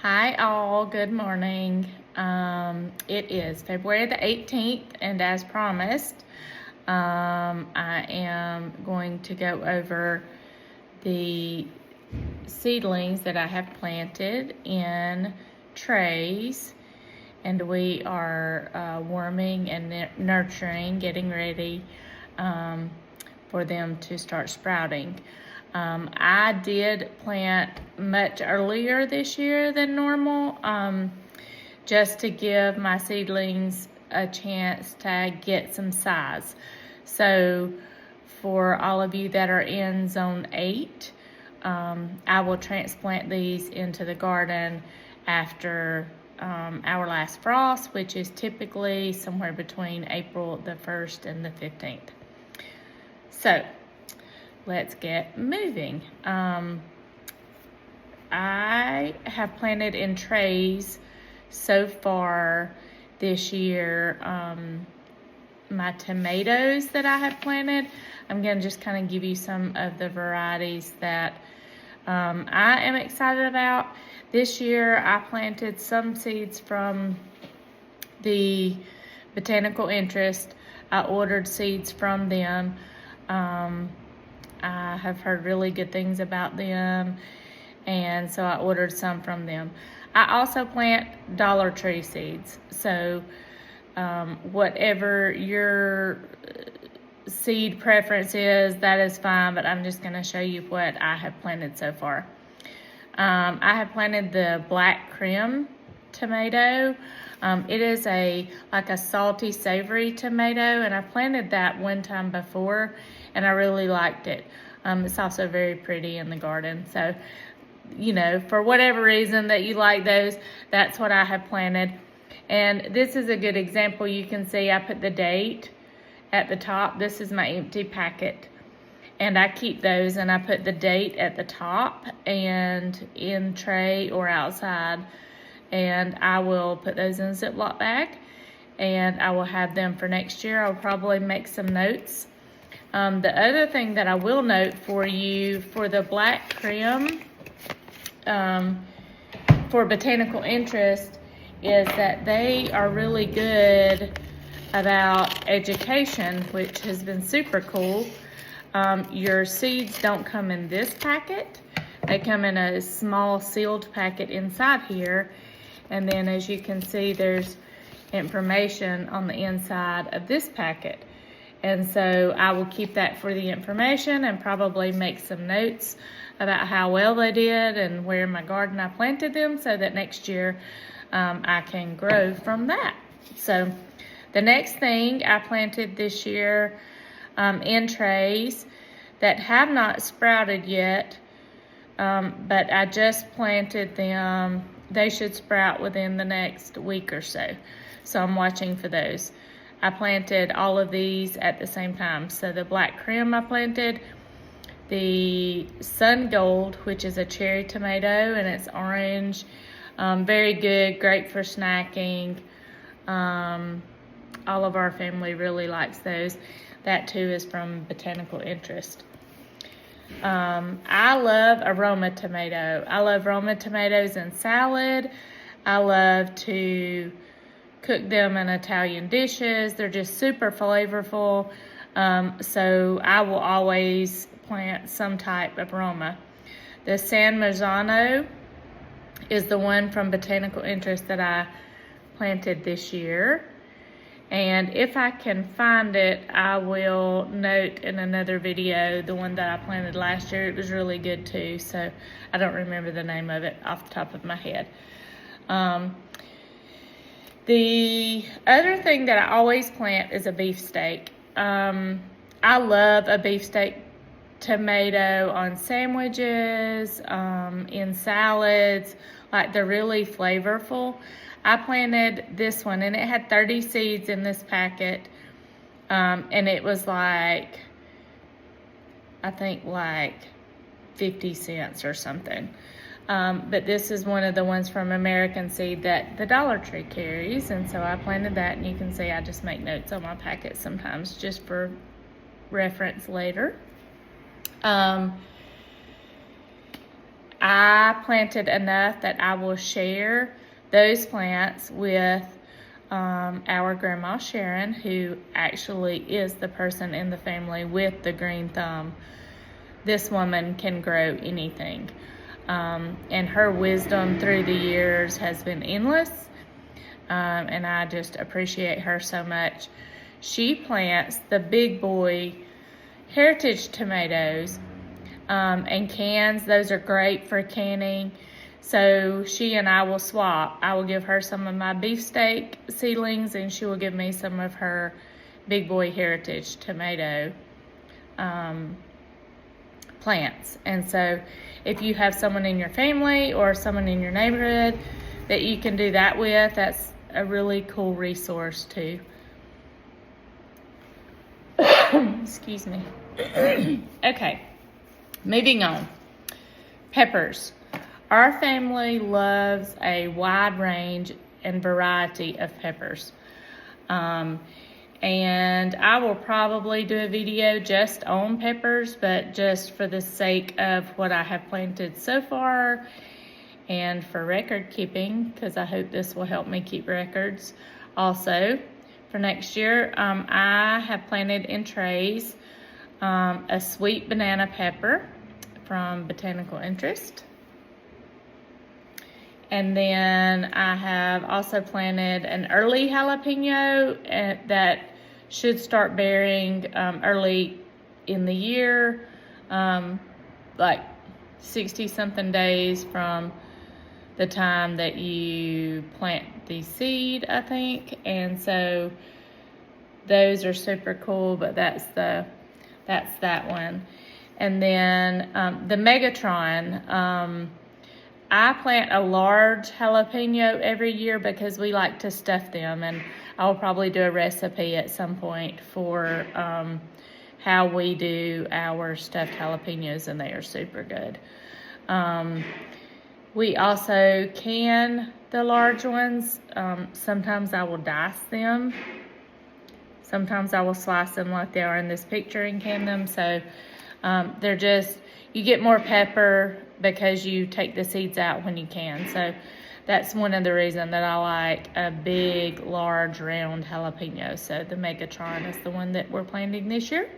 Hi all, good morning. It is February the 18th, and as promised, I am going to go over the seedlings that I have planted in trays, and we are warming and nurturing, getting ready for them to start sprouting. I did plant much earlier this year than normal, just to give my seedlings a chance to get some size. So for all of you that are in zone 8, I will transplant these into the garden after our last frost, which is typically somewhere between April the 1st and the 15th. So let's get moving. I have planted in trays so far this year. My tomatoes that I have planted, I'm going to just kind of give you some of the varieties that I am excited about. This year I planted some seeds from the Botanical Interest. I ordered seeds from them. I have heard really good things about them, and so I ordered some from them. I also plant Dollar Tree seeds, so whatever your seed preference is, that is fine, but I'm just going to show you what I have planted so far. I have planted the Black Krim tomato. It is like a salty, savory tomato, and I planted that one time before, and I really liked it. It's also very pretty in the garden. So, for whatever reason that you like those, that's what I have planted. And this is a good example. You can see I put the date at the top. This is my empty packet. And I keep those, and I put the date at the top and in tray or outside. And I will put those in a Ziploc bag, and I will have them for next year. I'll probably make some notes. The other thing that I will note for you for the Black Krim, for Botanical Interest, is that they are really good about education, which has been super cool. Your seeds don't come in this packet. They come in a small sealed packet inside here. And then as you can see, there's information on the inside of this packet. And so I will keep that for the information and probably make some notes about how well they did and where in my garden I planted them, so that next year I can grow from that. So the next thing I planted this year in trays that have not sprouted yet, but I just planted them. They should sprout within the next week or so. So I'm watching for those. I planted all of these at the same time. So the Black Krim I planted, the Sun Gold, which is a cherry tomato, and it's orange. Very good, great for snacking. All of our family really likes those. That too is from Botanical Interest. I love Aroma tomato. I love Aroma tomatoes in salad. I love to cook them in Italian dishes. They're just super flavorful. So I will always plant some type of Aroma. The San Marzano is the one from Botanical Interest that I planted this year. And if I can find it, I will note in another video the one that I planted last year. It was really good too, so I don't remember the name of it off the top of my head. The other thing that I always plant is a beefsteak. I love a beefsteak tomato on sandwiches, in salads. Like, they're really flavorful. I planted this one, and it had 30 seeds in this packet, and it was like, I think like 50 cents or something. But this is one of the ones from American Seed that the Dollar Tree carries, and so I planted that, and you can see I just make notes on my packet sometimes just for reference later. I planted enough that I will share those plants with our grandma Sharon, who actually is the person in the family with the green thumb. This woman can grow anything. And her wisdom through the years has been endless. And I just appreciate her so much. She plants the big boy heritage tomatoes and cans. Those are great for canning. So she and I will swap. I will give her some of my beefsteak seedlings, and she will give me some of her big boy heritage tomato plants. And so if you have someone in your family or someone in your neighborhood that you can do that with, that's a really cool resource too. Excuse me. Okay, moving on. Peppers. Our family loves a wide range and variety of peppers. And I will probably do a video just on peppers, but just for the sake of what I have planted so far and for record keeping, because I hope this will help me keep records also for next year. I have planted in trays a sweet banana pepper from Botanical Interest. And then I have also planted an early jalapeno that should start bearing early in the year, like 60-something days from the time that you plant the seed, I think. And so those are super cool, but that's that one. And then the Megatron, I plant a large jalapeno every year because we like to stuff them, and I'll probably do a recipe at some point for how we do our stuffed jalapenos, and they are super good. We also can the large ones. Sometimes I will dice them. Sometimes I will slice them like they are in this picture and can them. So they're just, you get more pepper because you take the seeds out when you can. So that's one of the reasons that I like a big, large, round jalapeno. So the Megatron is the one that we're planting this year.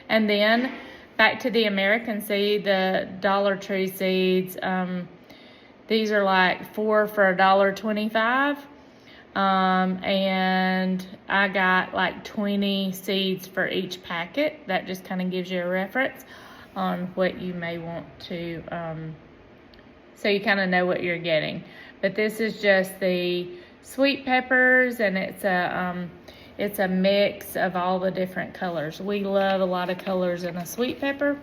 And then back to the American seed, the Dollar Tree seeds. These are like 4 for $1.25. And I got like 20 seeds for each packet. That just kind of gives you a reference on what you may want to, so you kind of know what you're getting. But this is just the sweet peppers, and it's a mix of all the different colors. We love a lot of colors in a sweet pepper.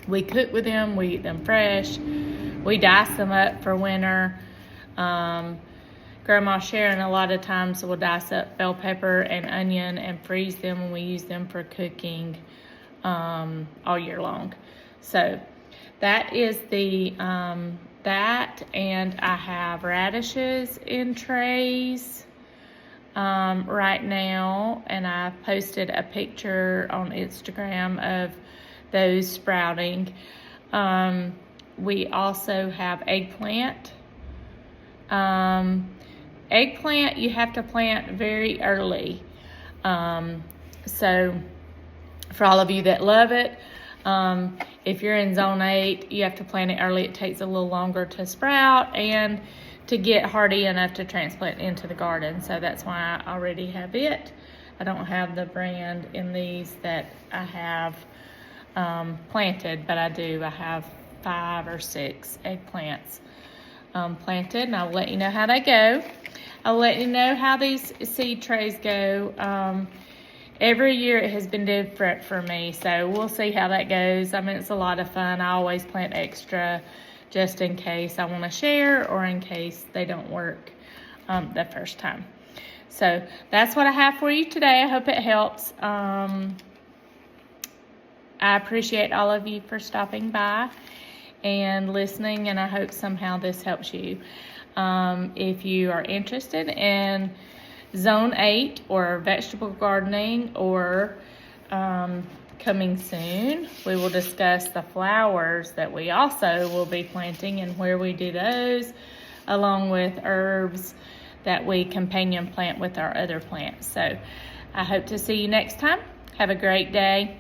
We cook with them, we eat them fresh, we dice them up for winter. Grandma Sharon a lot of times will dice up bell pepper and onion and freeze them, and we use them for cooking all year long. So that is the that, and I have radishes in trays right now, and I posted a picture on Instagram of those sprouting. We also have eggplant. Eggplant you have to plant very early. So for all of you that love it, if you're in zone 8, you have to plant it early. It takes a little longer to sprout and to get hardy enough to transplant into the garden. So that's why I already have it. I don't have the brand in these that I have planted, but I do. I have 5 or 6 eggplants planted, and I'll let you know how they go. I'll let you know how these seed trays go. Every year it has been different for me, so we'll see how that goes. I mean, it's a lot of fun. I always plant extra just in case I want to share or in case they don't work the first time. So that's what I have for you today. I hope it helps. I appreciate all of you for stopping by and listening, and I hope somehow this helps you. If you are interested in Zone 8 or vegetable gardening or coming soon, we will discuss the flowers that we also will be planting and where we do those, along with herbs that we companion plant with our other plants. So I hope to see you next time. Have a great day.